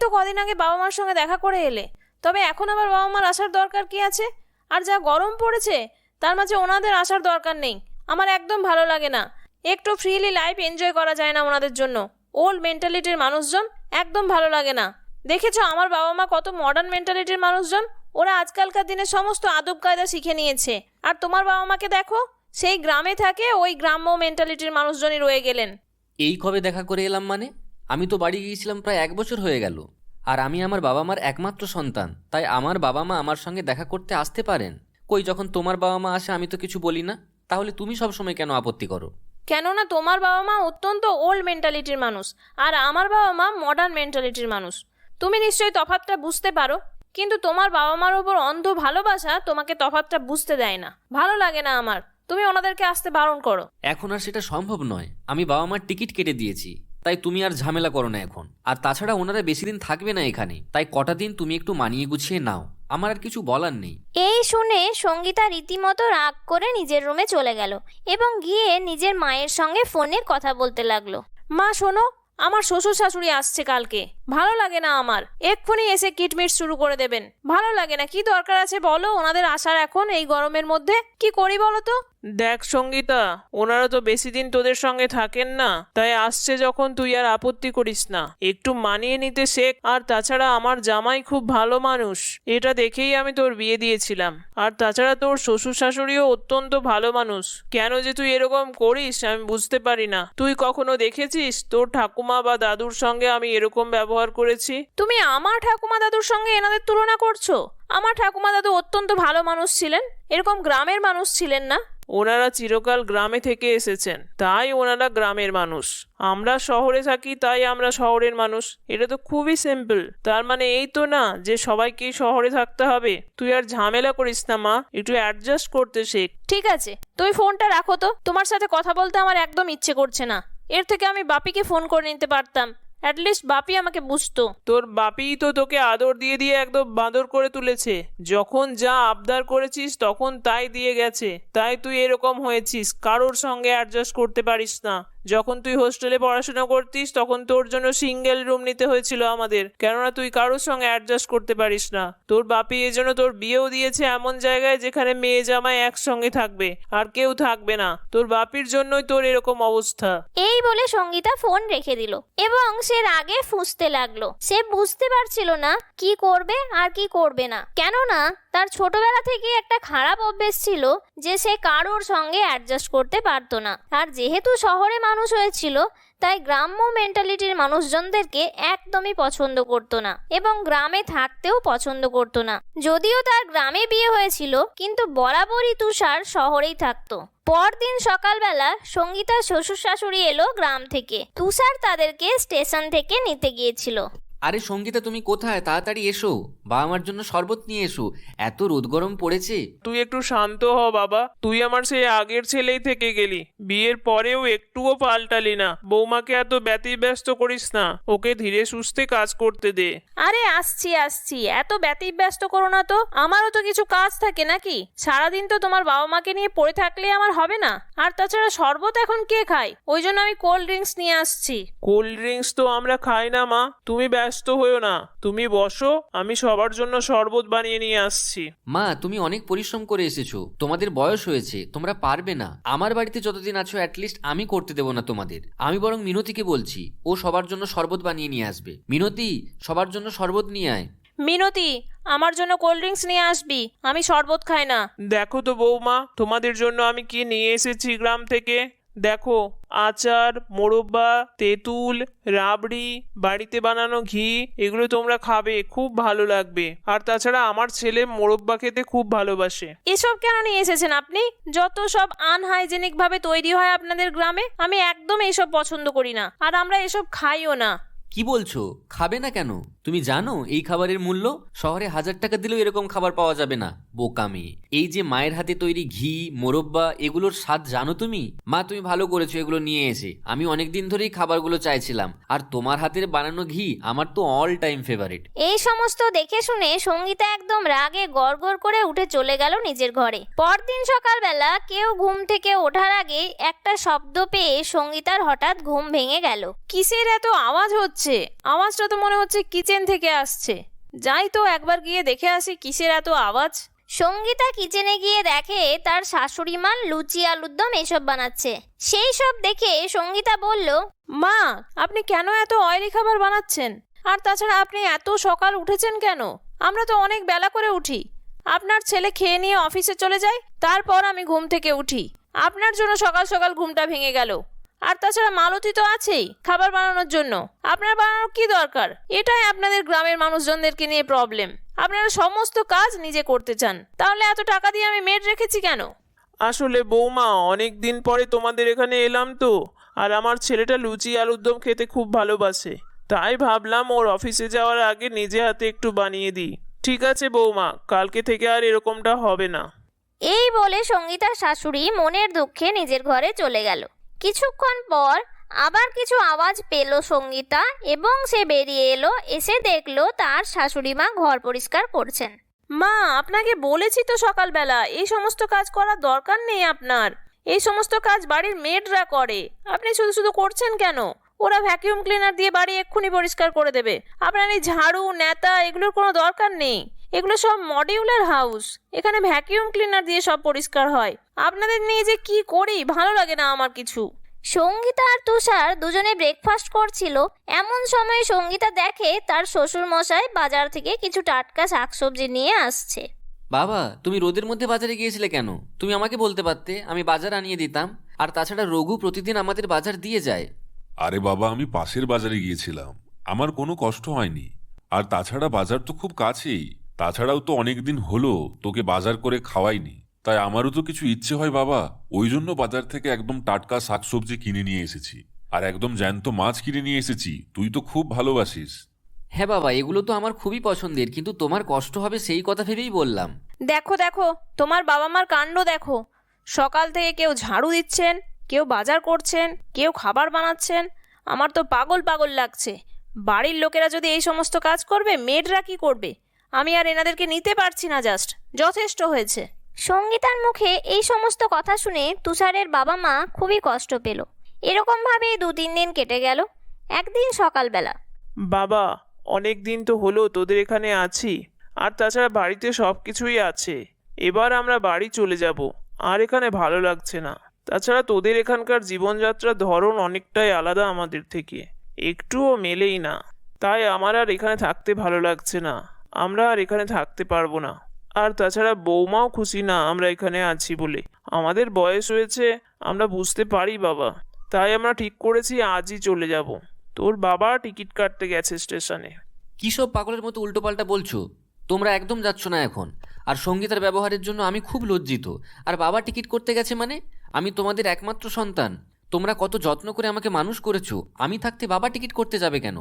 তো কদিন আগে বাবা মার সঙ্গে দেখা করে এলে, তবে এখন আবার বাবা মার আসার দরকার কি আছে? আর যা গরম পড়েছে তার মাঝে ওনাদের আসার দরকার নেই। আমার একদম ভালো লাগে না। একটু ফ্রিলি লাইফ এনজয় করা যায় না ওনাদের জন্য? ওল্ড মেন্টালিটির মানুষজন, একদম ভালো লাগে না। দেখেছো আমার বাবা মা কত মডার্ন মেন্টালিটির মানুষজন। ওরা আজকালকার দিনে সমস্ত আদব কায়দা শিখে নিয়েছে। আর তোমার বাবা মাকে দেখো, সেই গ্রামে থাকে, ওই গ্রাম্য মেন্টালিটির মানুষজনই রয়ে গেলেন। এই কবে দেখা করে এলাম মানে? আমি তো বাড়ি গিয়েছিলাম প্রায় 1 বছর হয়ে গেল। আর আমি আমার বাবা মার একমাত্র সন্তান, তাই আমার বাবা মা আমার সঙ্গে দেখা করতে আসতে পারেন। কই, যখন তোমার বাবা মা আসে আমি তো কিছু বলি না, তাহলে তুমি সবসময় কেন আপত্তি করো? কেননা তোমার বাবা মা অত্যন্ত ওল্ড মেন্টালিটির মানুষ, আর আমার বাবা মা মডার্ন মেন্টালিটির মানুষ। তুমি নিশ্চয়ই তফাৎটা বুঝতে পারো, কিন্তু তোমার বাবা মার ওপর অন্ধ ভালোবাসা তোমাকে তফাৎটা বুঝতে দেয় না। ভালো লাগে না আমার। তুমি ওনাদেরকে আসতে বারণ করো। এখন আর সেটা সম্ভব নয়। আমি বাবা মার টিকিট কেটে দিয়েছি, তাই তুমি আর ঝামেলা করো না এখন। আর তাছাড়া ওনারা বেশি দিন থাকবে না এখানে, তাই কটা দিন তুমি একটু মানিয়ে গুছিয়ে নাও। আমার আর কিছু বলার নেই। এই শুনে সঙ্গীতা রীতিমতো রাগ করে নিজের রুমে চলে গেল এবং গিয়ে নিজের মায়ের সঙ্গে ফোনে কথা বলতে লাগলো। মা শোনো, আমার শ্বশুর শাশুড়ি আসছে কালকে। ভালো লাগে না আমার। এক্ষুনি এসে কিটমিট শুরু করে দেবেন। ভালো লাগে না। কি দরকার আছে বলো ওনাদের আসার এখন এই গরমের মধ্যে? কি করি বলো তো? দেখ সঙ্গীতা, ওনারা তো বেশি দিন তোদের সঙ্গে থাকেন না, তাই আসছে যখন তুই আর আপত্তি করিস না। একটু মানিয়ে নিতে শেখ। আর তাছাড়া আমার জামাই খুব ভালো মানুষ, এটা দেখেই আমি তোর বিয়ে দিয়েছিলাম। আর তাছাড়া তোর শ্বশুর শাশুড়িও অত্যন্ত ভালো মানুষ। কেন যে তুই এরকম করিস আমি বুঝতে পারি না। তুই কখনো দেখেছিস তোর ঠাকুমা বা দাদুর সঙ্গে আমি এরকম ব্যবহার করেছি? তুমি আমার ঠাকুমা দাদুর সঙ্গে এনাদের তুলনা করছো? আমার ঠাকুমা দাদু অত্যন্ত ভালো মানুষ ছিলেন, এরকম গ্রামের মানুষ ছিলেন না। ওনারা চিরকাল গ্রামে থেকে এসেছেন, তাই ওনারা গ্রামের মানুষ। আমরা শহরে থাকি, তাই আমরা শহরের মানুষ। এটা তো খুবই সিম্পল। তার মানে এই তো না যে সবাইকেই শহরে থাকতে হবে। তুই আর ঝামেলা করিস না মা, একটু অ্যাডজাস্ট করতে শেখ। ঠিক আছে, তুমি ফোনটা রাখো তো। তোমার সাথে কথা বলতে আমার একদম ইচ্ছে করছে না। এর থেকে আমি বাপিকে ফোন করে নিতে পারতাম, অ্যাটলিস্ট বাপি আমাকে বুঝতো। তোর বাপিই তো তোকে আদর দিয়ে দিয়ে একদম বাঁদর করে তুলেছে। যখন যা আবদার করেছিস তখন তাই দিয়ে গেছে, তাই তুই এরকম হয়েছিস। কারোর সঙ্গে অ্যাডজাস্ট করতে পারিস না। যখন তুই হোস্টেলে পড়াশোনা করতিস তখন তোর জন্য সিঙ্গেল রুম নিতে হয়েছিল আমাদের, কেননা তুই কারোর সঙ্গে অ্যাডজাস্ট করতে পারিস না। তোর বাপি এই জন্য তোর বিয়েও দিয়েছে এমন জায়গায় যেখানে মেয়ে জামাই একসঙ্গে থাকবে, আর কেউ থাকবে না। তোর বাপির জন্যই তোর এরকম অবস্থা। এই বলে সঙ্গীতা ফোন রেখে দিল এবং সে রাগে ফুঁসতে লাগলো। সে বুঝতে পারছিল না কি করবে আর কি করবে না, কেননা তার ছোটবেলা থেকে একটা খারাপ অভ্যেস ছিল যে সে কারোর সঙ্গে অ্যাডজাস্ট করতে পারতো না। আর যেহেতু শহরে মানুষ হয়েছিল, তাই গ্রাম্য মেন্টালিটির মানুষজনদেরকে একদমই পছন্দ করতো না এবং গ্রামে থাকতেও পছন্দ করতো না। যদিও তার গ্রামে বিয়ে হয়েছিল, কিন্তু বরাবরই তুষার শহরেই থাকতো। পরদিন সকালবেলা সঙ্গীতার শ্বশুর শাশুড়ি এলো গ্রাম থেকে। তুষার তাদেরকে স্টেশন থেকে নিতে গিয়েছিল। আরে সঙ্গীতা, তুমি কোথায়? তাড়াতাড়ি এসো, বাবা মার জন্য শরবত নিয়ে এসো। এত রোদ গরম পড়েছে। তুই একটু শান্ত হ বাবা। তুই আমার সেই আগের ছেলেই থেকে গেলি, বিয়ের পরেও একটুও পাল্টালি না। বৌমাকে এত ব্যতিব্যস্ত করিস না, ওকে ধীরে সুস্থে কাজ করতে দে। আরে আসছি আসছি, এত ব্যতিব্যস্ত করো না তো। আমারও তো কিছু কাজ থাকে নাকি? সারাদিন তো তোমার বাবা মাকে নিয়ে পড়ে থাকলে আমার হবে না। আর তাছাড়া শরবত এখন কে খায়? ওই জন্য আমি কোল্ড ড্রিঙ্কস নিয়ে আসছি। কোল্ড ড্রিঙ্কস তো আমরা খাই না মা, তুমি ব্যস্ত হয়েও না। তুমি বসো, আমি সবার জন্য শরবত বানিয়ে নিয়ে আসছি। মা, তুমি অনেক পরিশ্রম করে এসেছো, তোমাদের বয়স হয়েছে, তোমরা পারবে না। আমার বাড়িতে যতদিন আছো অ্যাটলিস্ট আমি করতে দেবো না তোমাদের। আমি বরং মিনতিকে বলছি, ও সবার জন্য শরবত বানিয়ে নিয়ে আসবে। মিনতি, সবার জন্য শরবত নিয়ে আয়। মিনতি, আমার জন্য কোল্ড ড্রিঙ্কস নিয়ে আসবি। আমি শরবত খাই না। দেখো তো বৌমা, তোমাদের জন্য আমি কি নিয়ে এসেছি গ্রাম থেকে। দেখো, আচার, মোরব্বা, তেঁতুল, রাবড়ি, বাড়িতে বানানো ঘি, এগুলো তোমরা খাবে, খুব ভালো লাগবে। আর তাছাড়া আমার ছেলে মোরব্বা খেতে খুব ভালোবাসে। এসব কেন নিয়ে এসেছেন আপনি? যত সব আনহাইজেনিক ভাবে তৈরি হয় আপনাদের গ্রামে, আমি একদম এসব পছন্দ করি না। আর আমরা এসব খাইও না। কি বলছো? খাবে না কেন? তুমি জানো এই খাবারের মূল্য? শহরে 1000 টাকা দিলেও এরকম খাবার পাওয়া যাবে না। বোকা মেয়ে। এই যে মায়ের হাতে তৈরি ঘি, মোরব্বা, এগুলোর স্বাদ জানো তুমি? মা, তুমি ভালো করেছো এগুলো নিয়ে এসে। আমি অনেকদিন ধরেই খাবারগুলো চাইছিলাম। আর তোমার হাতের বানানো ঘি আমার তো অল টাইম ফেভারিট। এই সমস্ত দেখে শুনে সঙ্গীতা একদম রাগে গড়গড় করে উঠে চলে গেল নিজের ঘরে। পরদিন সকালবেলা কেউ ঘুম থেকে ওঠার আগে একটা শব্দ পেয়ে সঙ্গীতার হঠাৎ ঘুম ভেঙে গেল। কিসের এত আওয়াজ হচ্ছে? হচ্ছে? আওয়াজটা তো মনে হচ্ছে কিচেন থেকে আসছে। যাই তো একবার গিয়ে দেখে আসি কিসের এত আওয়াজ। সঙ্গীতা কিচেনে গিয়ে দেখে তার শাশুড়ি মা লুচি আলুর দম এসব বানাচ্ছে। সেই সব দেখে সঙ্গীতা বলল, মা, আপনি কেন এত অয়েলি খাবার বানাচ্ছেন? আর তাছাড়া আপনি এত সকাল উঠেছেন কেন? আমরা তো অনেক বেলা করে উঠি। আপনার ছেলে খেয়ে নিয়ে অফিসে চলে যায়, তারপর আমি ঘুম থেকে উঠি। আপনার জন্য সকাল সকাল ঘুমটা ভেঙে গেল। আর তাছাড়া মালতী তো আছেই খাবার বানানোর জন্য। আপনার বানানোর কি দরকার? এটাই আপনাদের গ্রামের মানুষজনদেরকে নিয়ে প্রবলেম। আপনারা সমস্ত কাজ নিজে করতে চান, তাহলে এত টাকা দিয়ে আমি মেড রেখেছি কেন? আসলে বৌমা, অনেক দিন পরে তোমাদের এখানে এলাম তো, আর আমার ছেলেটা লুচি আলুর দম খেতে খুব ভালোবাসে। তাই ভাবলাম ওর অফিসে যাওয়ার আগে নিজে হাতে একটু বানিয়ে দিই। ঠিক আছে বৌমা, কালকে থেকে আর এরকমটা হবে না। এই বলে সঙ্গীতার শাশুড়ি মনের দুঃখে নিজের ঘরে চলে গেল। কিছুক্ষণ পর আবার কিছু আওয়াজ পেল সঙ্গীতা, এবং সে বেরিয়ে এলো। এসে দেখলো তার শাশুড়ি মা ঘর পরিষ্কার করছেন। মা, আপনাকে বলেছি তো সকালবেলা এই সমস্ত কাজ করার দরকার নেই আপনার। এই সমস্ত কাজ বাড়ির মেডরা করে, আপনি শুধু শুধু করছেন কেন? ওরা ভ্যাকিউম ক্লিনার দিয়ে বাড়ি এক্ষুনি পরিষ্কার করে দেবে। আপনার এই ঝাড়ু নেতা এগুলোর কোনো দরকার নেই। এগুলো সব মডিউলার হাউস, এখানে ভ্যাকিউম ক্লিনার দিয়ে সব পরিষ্কার হয়। আপনাদের নিয়ে যে কি করি ভালো লাগে না আমার কিছু। সঙ্গীতা আর তুষার দুজনে ব্রেকফাস্ট করছিল। এমন সময় সঙ্গীতা দেখে তার শ্বশুর মশাই বাজার থেকে কিছু টাটকা শাকসবজি নিয়ে আসছে। বাবা, তুমি রোদের মধ্যে বাজারে গিয়েছিলে কেন? তুমি আমাকে বলতে পারতে, আমি বাজার আনিয়ে দিতাম। আর তাছাড়া রঘু প্রতিদিন আমাদের বাজার দিয়ে যায়। আরে বাবা, আমি পাশের বাজারে গিয়েছিলাম, আমার কোনো কষ্ট হয়নি। আর তাছাড়া বাজার তো খুব কাছেই। তাছাড়াও তো অনেকদিন হলো তোকে বাজার করে খাওয়াইনি, তাই আমারও তো কিছু ইচ্ছে হয় বাবা। ওই জন্য বাজার থেকে একদম টাটকা শাকসবজি কিনে নিয়ে এসেছি, আর একদম জ্যান্ত মাছ কিনে নিয়ে এসেছি। তুই তো খুব ভালোবাসিস। হ্যাঁ বাবা, এগুলো তো আমার খুবই পছন্দের, কিন্তু তোমার কষ্ট হবে সেই কথা ভেবেই বললাম। দেখো দেখো, তোমার বাবা মার কাণ্ড দেখো। সকাল থেকে কেউ ঝাড়ু দিচ্ছেন, কেউ বাজার করছেন, কেউ খাবার বানাচ্ছেন। আমার তো পাগল পাগল লাগছে। বাড়ির লোকেরা যদি এই সমস্ত কাজ করবে, মেয়েরা কি করবে? আমি আর এনাদেরকে নিতে পারছি না, জাস্ট যথেষ্ট হয়েছে। সঙ্গীতার মুখে এই সমস্ত কথা শুনে তুষারের বাবা মা খুবই কষ্ট পেল। এরকম ভাবে 2-3 দিন কেটে গেল। একদিন সকালবেলা, বাবা, অনেক দিন তো হলো তোদের এখানে আছি, আর তাছাড়া বাড়িতে সব কিছুই আছে। এবার আমরা বাড়ি চলে যাব, আর এখানে ভালো লাগছে না। তাছাড়া তোদের এখানকার জীবনযাত্রার ধরন অনেকটাই আলাদা আমাদের থেকে, একটুও মেলেই না। তাই আমার আর এখানে থাকতে ভালো লাগছে না। আমরা আর এখানে থাকতে পারবো না। আর তাছাড়া বৌমাও খুশি না আমরা এখানে আছি বলে। আমাদের বয়স হয়েছে, আমরা বুঝতে পারি বাবা। তাই আমরা ঠিক করেছি আজই চলে যাব। তোর বাবা টিকিট কাটতে গেছে স্টেশনে। কি সব পাগলের মতো উল্টোপাল্টা বলছো? তোমরা একদম যাচ্ছ না এখন। আর সঙ্গীতার ব্যবহারের জন্য আমি খুব লজ্জিত। আর বাবা টিকিট করতে গেছে মানে? আমি তোমাদের একমাত্র সন্তান। তোমরা কত যত্ন করে আমাকে মানুষ করেছো, আমি থাকতে বাবা টিকিট করতে যাবে কেন?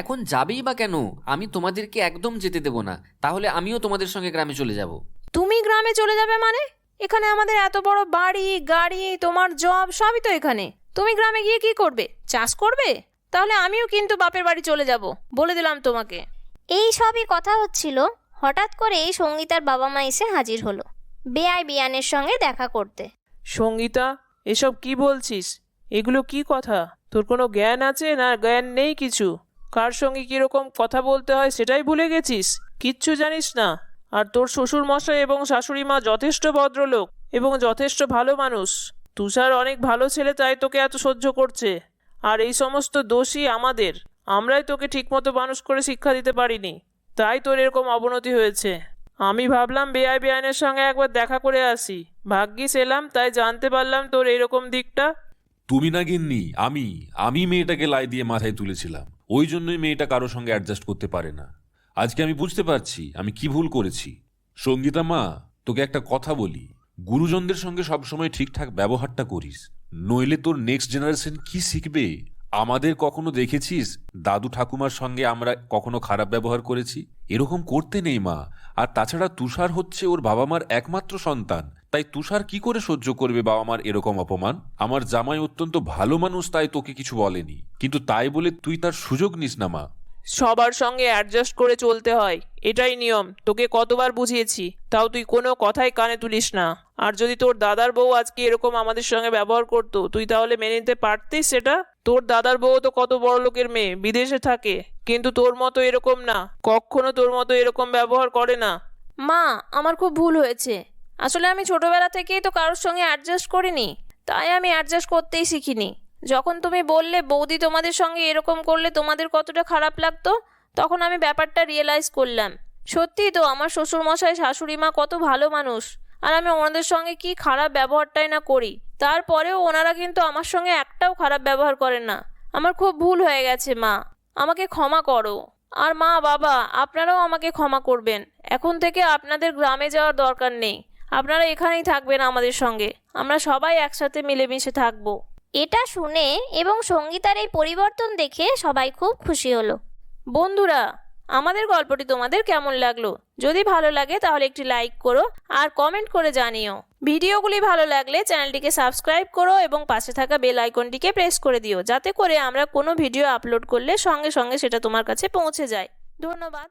এখন যাবেই বা কেন? আমি তোমাদেরকে একদম যেতে দেব না। তাহলে আমিও তোমাদের সঙ্গে গ্রামে চলে যাব। তুমি গ্রামে চলে যাবে মানে? এখানে আমাদের এত বড় বাড়ি গাড়ি, তোমার জব সবই তো এখানে। তুমি গ্রামে গিয়ে কি করবে? চাষ করবে? তাহলে আমিও কিন্তু বাপের বাড়ি চলে যাব, বলে দিলাম তোমাকে। এই সবই কথা হচ্ছিল। হঠাৎ করে সঙ্গীতার বাবা মা এসে হাজির হলো বেআই বিয়ানের সঙ্গে দেখা করতে। সঙ্গীতা, এসব কি বলছিস? এগুলো কি কথা? তোর কোনো জ্ঞান আছে না জ্ঞান নেই কিছু? কার সঙ্গে কিরকম কথা বলতে হয় সেটাই ভুলে গেছিস? কিচ্ছু জানিস না? আর তোর শ্বশুর মশাই এবং শাশুড়ি মা যথেষ্ট ভদ্রলোক এবং যথেষ্ট ভালো মানুষ। তুষার অনেক ভালো ছেলে, তাই তোকে এত সহ্য করছে। আর এই সমস্ত দোষই আমাদের। আমরাই তোকে ঠিকমতো মানুষ করে শিক্ষা দিতে পারিনি, তাই তোর এরকম অবনতি হয়েছে। আমি ভাবলাম বেআই বেআইনের সঙ্গে একবার দেখা করে আসি। ভাগ্যিস এলাম, তাই জানতে পারলাম তোর এইরকম দিকটা। তুমি না গিন্নি, আমি মেয়েটাকে লাই দিয়ে মাথায় তুলেছিলাম। ওই জন্যই মেয়েটা কারোর সঙ্গে অ্যাডজাস্ট করতে পারে না। আজকে আমি বুঝতে পারছি আমি কি ভুল করেছি। সঙ্গীতা মা, তোকে একটা কথা বলি, গুরুজনদের সঙ্গে সবসময় ঠিকঠাক ব্যবহারটা করিস, নইলে তোর নেক্সট জেনারেশন কি শিখবে? আমাদের কখনো দেখেছিস দাদু ঠাকুমার সঙ্গে আমরা কখনো খারাপ ব্যবহার করেছি? এরকম করতে নেই মা। আর তাছাড়া তুষার হচ্ছে ওর বাবা মার একমাত্র সন্তান, তাই তুষার কি করে সহ্য করবে বাবা মার এরকম অপমান? আমার জামাই অত্যন্ত ভালো মানুষ, তাই তোকে কিছু বলেনি, কিন্তু তাই বলে তুই তার সুযোগ নিস না মা। সবার সঙ্গে অ্যাডজাস্ট করে চলতে হয়, এটাই নিয়ম। তোকে কতবার বুঝিয়েছি, তাও তুই কোনো কথাই কানে তুলিস না। আর যদি তোর দাদার বউ আজকে এরকম আমাদের সঙ্গে ব্যবহার করতো, তুই তাহলে মেনে নিতে পারতিস সেটা? তোর দাদার বউ তো কত বড় লোকের মেয়ে, বিদেশে থাকে, কিন্তু তোর মতো এরকম না, কখনো তোর মতো এরকম ব্যবহার করে না। মা, আমার খুব ভুল হয়েছে। আসলে আমি ছোটবেলা থেকেই তো কারোর সঙ্গে অ্যাডজাস্ট করিনি, তাই আমি অ্যাডজাস্ট করতেই শিখিনি। যখন তুমি বললে বৌদি তোমাদের সঙ্গে এরকম করলে তোমাদের কতটা খারাপ লাগতো, তখন আমি ব্যাপারটা রিয়েলাইজ করলাম। সত্যিই তো আমার শ্বশুরমশাই শাশুড়ি মা কত ভালো মানুষ, আর আমি ওনাদের সঙ্গে কি খারাপ ব্যবহারটাই না করি, তারপরেও ওনারা কিন্তু আমার সঙ্গে একটাও খারাপ ব্যবহার করেন না। আমার খুব ভুল হয়ে গেছে মা, আমাকে ক্ষমা করো। আর মা বাবা, আপনারাও আমাকে ক্ষমা করবেন। এখন থেকে আপনাদের গ্রামে যাওয়ার দরকার নেই, আপনারা এখানেই থাকবেন আমাদের সঙ্গে। আমরা সবাই একসাথে মিলেমিশে থাকবো। এটা শুনে এবং সঙ্গীতার এই পরিবর্তন দেখে সবাই খুব খুশি হলো। বন্ধুরা, আমাদের গল্পটি তোমাদের কেমন লাগলো? যদি ভালো লাগে তাহলে একটি লাইক করো আর কমেন্ট করে জানিও। ভিডিওগুলি ভালো লাগলে চ্যানেলটিকে সাবস্ক্রাইব করো এবং পাশে থাকা বেল আইকনটিকে প্রেস করে দিও, যাতে করে আমরা কোনো ভিডিও আপলোড করলে সঙ্গে সঙ্গে সেটা তোমার কাছে পৌঁছে যায়। ধন্যবাদ।